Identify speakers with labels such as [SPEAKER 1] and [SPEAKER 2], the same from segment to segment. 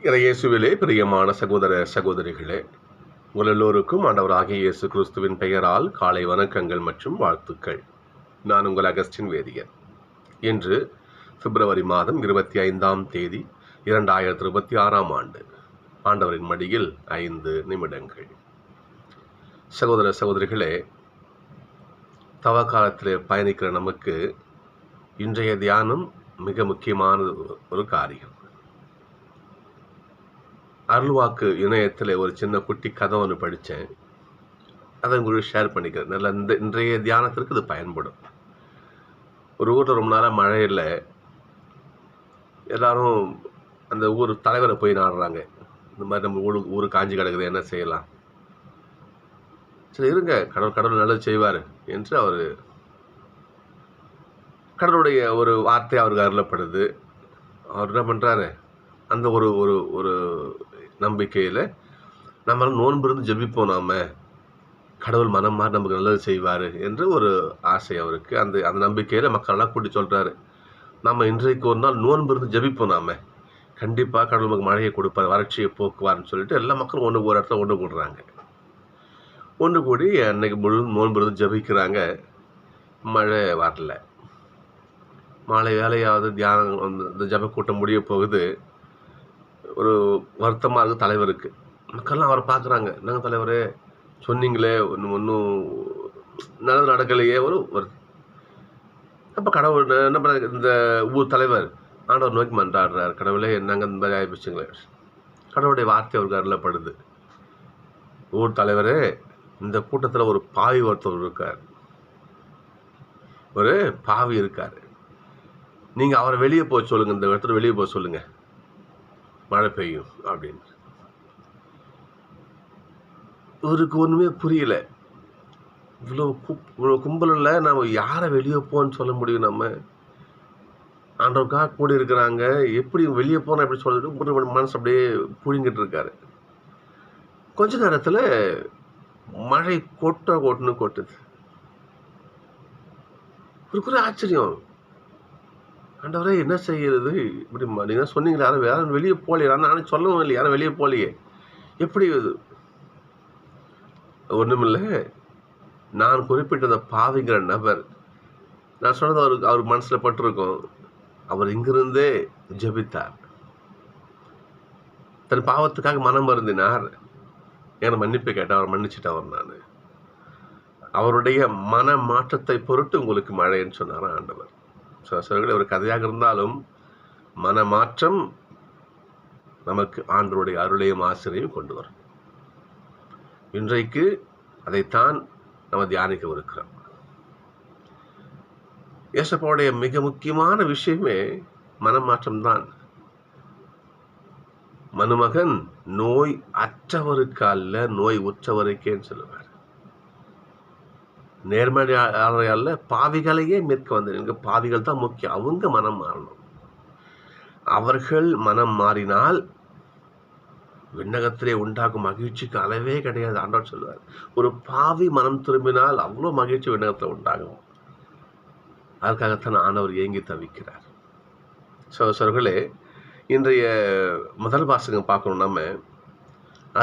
[SPEAKER 1] இயேசுவிலே பிரியமான சகோதர சகோதரிகளே, உங்கள் எல்லோருக்கும் ஆண்டவராகிய இயேசு கிறிஸ்துவின் பெயரால் காலை வணக்கங்கள் மற்றும் வாழ்த்துக்கள். நான் உங்கள் அகஸ்டின் வேதியன். இன்று பிப்ரவரி மாதம் 25ஆம் தேதி 2026ஆம் ஆண்டு. ஆண்டவரின் மடியில் 5 நிமிடங்கள். சகோதர சகோதரிகளே, தவக்காலத்தில் பயணிக்கிற நமக்கு இன்றைய தியானம் மிக முக்கியமான ஒரு காரியம். அருள்வாக்கு இணையத்தில் ஒரு சின்ன குட்டி கதை ஒன்று படித்தேன். அதை உங்களுக்கு ஷேர் பண்ணிக்கிறேன். நல்ல இன்றைய தியானத்திற்கு இது பயன்படும். ஒரு ஊரில் ரொம்ப நாளாக மழை இல்லை. எல்லாரும் அந்த ஊர் தலைவரை போய் நாடுறாங்க. இந்த மாதிரி நம்ம ஊர் காஞ்சி கிடக்குது, என்ன செய்யலாம்? சரி இருங்க, கடவுள் நல்லது செய்வார் என்று அவர் கடவுளுடைய ஒரு வார்த்தை அவருக்கு அருளப்படுது. அவர் என்ன பண்ணுறாரு, அந்த ஒரு ஒரு ஒரு நம்பிக்கையில் நம்ம நோன்பு இருந்து ஜெபிப்போம், நாம கடவுள் மனம் மாறி நமக்கு நல்லது செய்வார் என்று ஒரு ஆசை அவருக்கு. அந்த நம்பிக்கையில் மக்களெல்லாம் கூட்டி சொல்கிறாரு, நம்ம இன்றைக்கு ஒரு நாள் நோன்பு இருந்து ஜெபிப்போம், நாம கண்டிப்பாக கடவுள் நமக்கு மழையை கொடுப்பார், வறட்சியை போக்குவார்னு சொல்லிட்டு எல்லா மக்களும் ஒரு இடத்துல ஒன்று கூடுறாங்க. ஒன்று கூடி அன்னைக்கு முழு நோன்பு இருந்து ஜெபிக்கிறாங்க. மழை வரல. மாலை வேலையாவது தியானம் இந்த ஜப கூட்டம் முடிய போகுது. ஒரு வருத்தமாக இருக்குது தலைவருக்கு. மக்கள்லாம் அவரை பார்க்குறாங்க. என்னங்க தலைவரே, சொன்னீங்களே ஒன்றும் நல்லது நடக்கலையே. அப்போ கடவுள் என்ன பண்ண, இந்த ஊர் தலைவர் ஆண்டவர் நோக்கி மன்றாடுறார், கடவுளே என்னங்க இந்த மாதிரி ஆகிப்போச்சுங்களே. கடவுளுடைய வார்த்தை அவருக்கு அருளப்படுது, ஊர் தலைவரே, இந்த கூட்டத்தில் ஒரு பாவி ஒருத்தர் இருக்கார், ஒரு பாவி இருக்கார். நீங்கள் அவரை வெளியே போக சொல்லுங்கள், இந்த இடத்துல வெளியே போக சொல்லுங்கள், மழை பெய்யும் அப்படின்னு. இவருக்கு ஒன்றுமே புரியல. இவ்வளோ கும்பலில் நம்ம யாரை வெளியே போன்னு சொல்ல முடியும்? நம்ம ஆண்டவருக்காக கூடி இருக்கிறாங்க, எப்படி வெளியே போனால் எப்படி சொல்லிட்டு மனசு அப்படியே புழிங்கிட்டு இருக்காரு. கொஞ்ச நேரத்தில் மழை கொட்டுன்னு கொட்டுது. ஒரு ஆச்சரியம், ஆண்டவரே என்ன செய்கிறது இப்படி? நீங்கள் சொன்னீங்களே யாரும் வெளியே போகலையே, நானும் சொல்லவும் இல்லை, யாரும் வெளியே போகலையே, எப்படி இது? ஒன்றுமில்லை, நான் குறிப்பிட்ட அந்த பாவிங்கிற நபர், நான் சொன்னது அவர் மனசில் பட்டிருக்கோம். அவர் இங்கிருந்தே ஜெபித்தார், தன் பாவத்துக்காக மனம் வருந்தினார், என்னை மன்னிப்பு கேட்டால் அவர் மன்னிச்சிட்டவர். நான் அவருடைய மன மாற்றத்தை பொருட்டு உங்களுக்கு மழைன்னு சொன்னார் ஆண்டவர். ஒரு கதையாக இருந்தாலும் மனமாற்றம் நமக்கு ஆண்டவருடைய அருளையும் ஆசிரியையும் கொண்டு வரும். இன்றைக்கு அதைத்தான் நம்ம தியானிக்கவிருக்கிறோம். இயேசுவுடைய மிக முக்கியமான விஷயமே மனமாற்றம் தான். மனுமகன் நோய் அற்றவருக்கு அல்ல, நோய் உற்றவருக்கேன்னு சொல்லுவார். நேர்மையாளரை அல்ல, பாவிகளையே மீட்க வந்தேன். பாவிகள் தான் முக்கியம். அவங்க மனம் மாறணும். அவர்கள் மனம் மாறினால் விண்ணகத்திலே உண்டாகும் மகிழ்ச்சிக்கு அளவே கிடையாது. ஆண்டவர் சொல்லுவார், ஒரு பாவி மனம் திரும்பினால் அவ்வளோ மகிழ்ச்சி விண்ணகத்தில் உண்டாகும். அதுக்காகத்தான் ஆண்டவர் ஏங்கி தவிக்கிறார். சகோதரர்களே, இன்றைய முதல் வாசகம் பார்க்கணும். நம்ம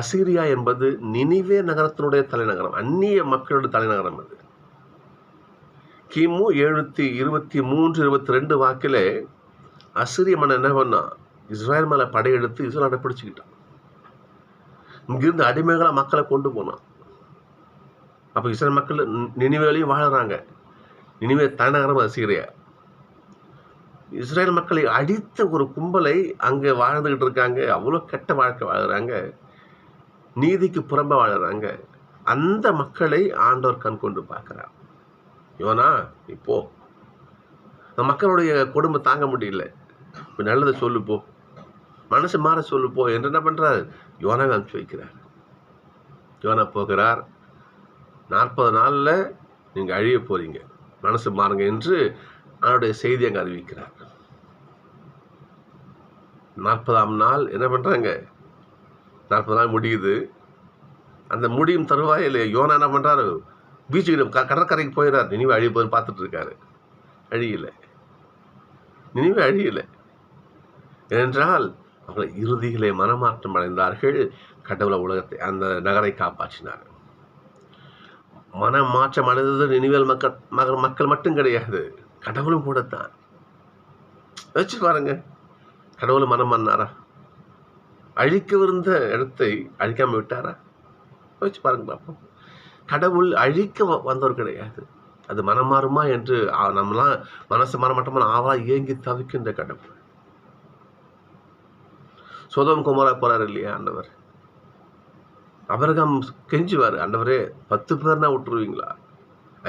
[SPEAKER 1] அசீரியா என்பது நினிவே நகரத்தினுடைய தலைநகரம், அந்நிய மக்களுடைய தலைநகரம். அது கிமு 723-22 வாக்கிலே அசீரிய மன்னன் என்ன பண்ணா, இஸ்ரேல் மேலே படையெடுத்து இஸ்ரேலை பிடிச்சிக்கிட்டான். இங்கிருந்து அடிமைகளாக மக்களை கொண்டு போனான். அப்போ இஸ்ரேல் மக்கள் நினிவேலையும் வாழறாங்க. நினிவே தலைநகரம் அசீரியா. இஸ்ரேல் மக்களை அடித்த ஒரு கும்பலை அங்கே வாழ்ந்துகிட்டு இருக்காங்க. அவ்வளோ கெட்ட வாழ்க்கை வாழுறாங்க, நீதிக்கு புறம்ப வாழறாங்க. அந்த மக்களை ஆண்டவர் கண் கொண்டு பார்க்கிறார். யோனா, இப்போ மக்களுடைய கொடுமை தாங்க முடியல, இப்போ நல்லதை சொல்லுப்போ, மனசு மாற சொல்லுப்போ என்று என்ன பண்றாரு, யோனாவை அனுப்பிச்சு வைக்கிறார். யோனா போகிறார். 40 நாளில் நீங்கள் அழிய போறீங்க, மனசு மாறுங்க என்று அவனுடைய செய்தி அங்கே அறிவிக்கிறார். 40ஆம் நாள் என்ன பண்றாங்க, 40 நாள் முடியுது. அந்த முடியும் தருவாயில் யோனா என்ன பண்றாரு, பீச்சுக்கு கடற்கரைக்கு போயிடார். நினைவு அழிய போய் பார்த்துட்டு இருக்காரு. அழியலை, நினைவு அழியலை. ஏனென்றால் அவர்கள் இறுதியிலே மனமாற்றம் அடைந்தார்கள். கடவுளை உலகத்தை அந்த நகரை காப்பாற்றினார். மனமாற்றம் அடைந்தது நினிவேல் மக்கள் மட்டும் கிடையாது, கடவுளும் கூடத்தான். வச்சு பாருங்க, கடவுள் மனம் பண்ணாரா? அழிக்கவிருந்த இடத்தை அழிக்காம விட்டாரா? வச்சு பாருங்க பார்ப்போம். கடவுள் அழிக்க வந்தவர் கிடையாது. அது மனம் மாறுமா என்று நம்மளாம் மனசு மாறமாட்டோமா ஆவலா ஏங்கி தவிக்கின்ற கடவுள். சோதோம் குமாரா போறாரு இல்லையா ஆண்டவர், ஆபிரகாம் கெஞ்சுவார், ஆண்டவரே 10 பேர்னா விட்டுருவீங்களா,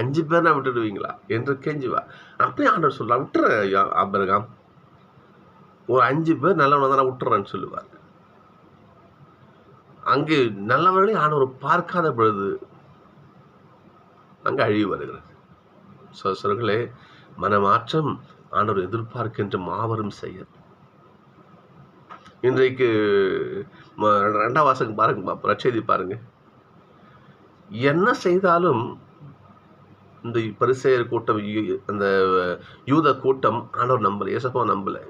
[SPEAKER 1] 5 பேர்னா விட்டுடுவீங்களா என்று கெஞ்சுவார். அப்பயே ஆண்டவர் சொல்ல, விட்டுறேன் ஆபிரகாம், ஒரு 5 பேர் நல்லவனை தானே விட்டுறேன்னு சொல்லுவார். அங்கு நல்லவர்களை ஆண்டவர் பார்க்காத பொழுது அங்கு அழிவு வருகிறது. சொல்களே, மனமாற்றம் ஆண்டவர் எதிர்பார்க்கின்ற மாபெரும் செயல். இன்றைக்கு 2ஆம் வாசகம் பாருங்க, நற்செய்தி பாருங்க. என்ன செய்தாலும் இந்த பரிசேயர் கூட்டம், அந்த யூத கூட்டம் ஆண்டவர் நம்பல, இயேசுவை நம்பல.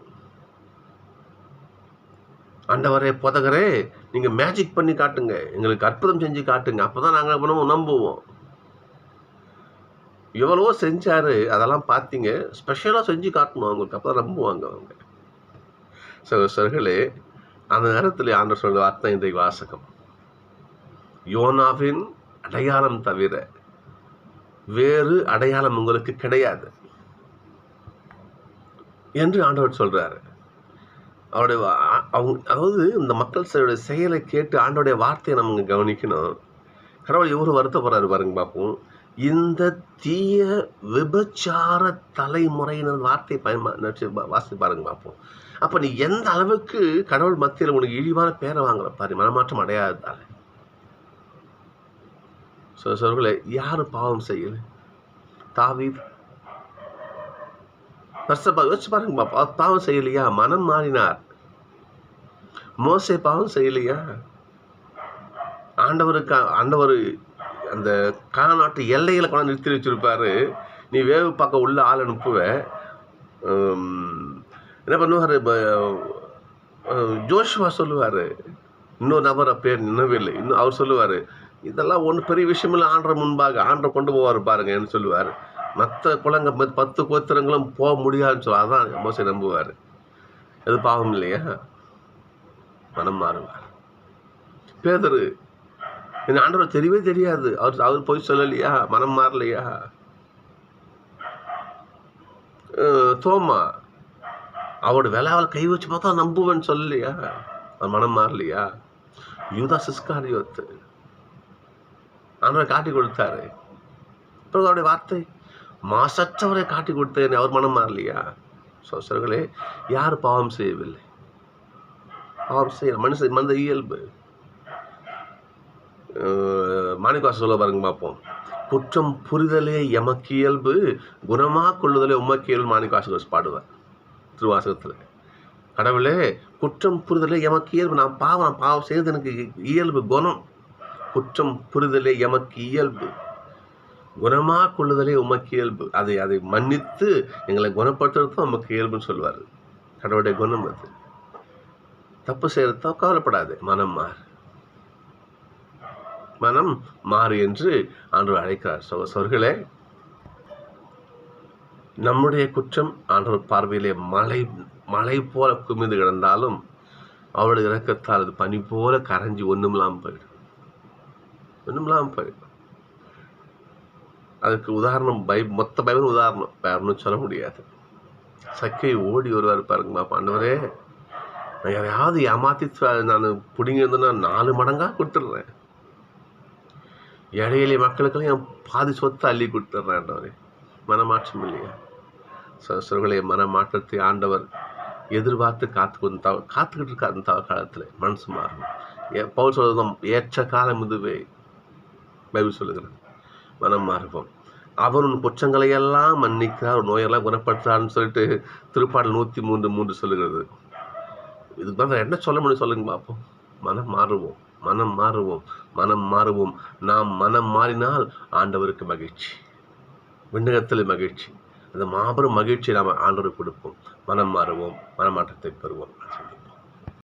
[SPEAKER 1] ஆண்டவரே போதகரே, நீங்க மேஜிக் பண்ணி காட்டுங்க, எங்களுக்கு அற்புதம் செஞ்சு காட்டுங்க, அப்பதான் நாங்க நம்புவோம். எவ்வளவோ செஞ்சாரு, அதெல்லாம் பார்த்தீங்க, ஸ்பெஷலாக செஞ்சு காட்டணும் அவங்களுக்கு, அப்போ தான் நம்புவாங்க அவங்க. சகோதரர்களே, அந்த நேரத்தில் ஆண்டவர் சொல்ற வார்த்தை இன்றைக்கு வாசகம், யோனாவின் அடையாளம் தவிர வேறு அடையாளம் உங்களுக்கு கிடையாது என்று ஆண்டவர் சொல்றாரு. அவருடைய அதாவது இந்த மக்கள் செயலை கேட்டு ஆண்டோடைய வார்த்தையை நம்ம கவனிக்கணும். கடவுள் எவ்வளவு வருத்தப்படுறாரு பாருங்க பார்ப்போம். இந்த தீய விபச்சார தலைமுறையினர் வார்த்தை வாசி பாருங்க பார்ப்போம். அப்ப நீ எந்த அளவுக்கு கடவுள் மத்தியில் உனக்கு இழிவான பேரை வாங்குற பாரு, மனமாற்றம் அடையாததால. சொல்களே, யாரு பாவம் செய்யல? தாவீது வச்சு பாருங்க, பாவம் செய்யலையா? மனம் மாறினார். மோசே பாவம் செய்யலையா? ஆண்டவர் அந்த காநாட்டு எல்லைகளை கொண்டு நிறுத்தி வச்சிருப்பாரு. நீ வேவு பார்க்க உள்ள ஆள் அனுப்புவ, என்ன பண்ணுவாரு? ஜோஷுவா சொல்லுவாரு, இன்னொரு நபர் பேர் நினைவில்லை, இன்னும் அவர் சொல்லுவாரு, இதெல்லாம் ஒன்றும் பெரிய விஷயம் இல்லை, ஆண்டரை முன்பாக ஆண்டரை கொண்டு போவார் பாருங்க சொல்லுவார். மற்ற குளங்க 10 கோத்திரங்களும் போக முடியாதுன்னு சொல்ல, அதான் மோசே நம்புவார். அது பாவம் இல்லையா? மனம் மாறுவார். பேதரு, என் ஆண்டவர் தெரியவே தெரியாது, அவர் போய் சொல்லலையா? மனம் மாறலையா? தோமா, அவரோட வேளாவில் கை வச்சு பார்த்தா நம்புவேன்னு சொல்லலையா? மனம் மாறலையா? யூதாஸ் இஸ்காரியோத்து, ஆண்டவரை காட்டி கொடுத்தாரு. அவருடைய வார்த்தை, மாசற்றவரை காட்டி கொடுத்தேன், அவர் மனம் மாறலையா? சோசர்களே, யார் பாவம் செய்யவில்லை? பாவம் செய்ய மனித இயல்பு. மாணிக்கவாச சொல்ல பாருங்க பார்ப்போம், குற்றம் புரிதலே எமக்கு இயல்பு, குணமா கொள்ளுதலே உமக்கு இயல்பு. மாணிக்கவாச பாடுவார் திருவாசகத்துல. கடவுளே, குற்றம் புரிதலே எமக்கு இயல்பு, நான் பாவம் செய்வது எனக்கு இயல்பு, குணம். குற்றம் புரிதலே எமக்கு இயல்பு, குணமா கொள்ளுதலே உமக்கு இயல்பு. அதை மன்னித்து எங்களை குணப்படுத்துறதும் உமக்கு இயல்புன்னு சொல்லுவார். கடவுளுடைய குணம் அது. தப்பு செய்யறதோ கவலைப்படாது, மனம் மாறு, மனம் மாறு என்று ஆண்டவர் அழைக்கிறார். சகோதரர்களே, நம்முடைய குற்றம் ஆண்டவர் பார்வையிலே மழை போல குமிந்து கிடந்தாலும் அவருடைய இரக்கத்தால் அது பனி போல கரைஞ்சி ஒண்ணுமில்லாம போயிடும். அதுக்கு உதாரணம் மொத்த பைபிள் உதாரணம், வேற ஒன்றும் சொல்ல முடியாது. சக்கை ஓடி வருவார் பாருங்க, ஆண்டவரே, நான் யாரையாவது ஏமாத்தி நான் பிடிங்கிருந்தேன்னா 4 மடங்கா கொடுத்துட்றேன், ஏழை மக்களுக்கெல்லாம் என் பாதி சொத்தை அள்ளி கொடுத்துட்றேன் ஆண்டவரே. மனமாற்றம் இல்லையா? சொல்களே, மனமாற்றத்தை ஆண்டவர் எதிர்பார்த்து காத்துக்கிட்டு இருக்காரு. இந்த காலத்துல மனசு மாறணும். பவுல் சொல்றதும் ஏற்ற காலம் இதுவே பைபிள் சொல்லுகிறேன். மனம் மாறுவோம். அவர் உன் குற்றங்களை எல்லாம் மன்னிக்கிறார், நோயெல்லாம் குணப்படுத்துறாருன்னு சொல்லிட்டு திருப்பாடல் 103:3 சொல்லுகிறது. இதுக்கு தான் என்ன சொல்ல முடியும் சொல்லுங்க பார்ப்போம். மனம் மாறுவோம், மனம் மாறுவோம், மனம் மாறுவோம். நாம் மனம் மாறினால் ஆண்டவருக்கு மகிழ்ச்சி, விண்ணகத்தில் மகிழ்ச்சி. அந்த மாபெரும் மகிழ்ச்சியை நாம் ஆண்டவருக்கு கொடுப்போம். மனம் மாறுவோம், மனமாற்றத்தை பெறுவோம்.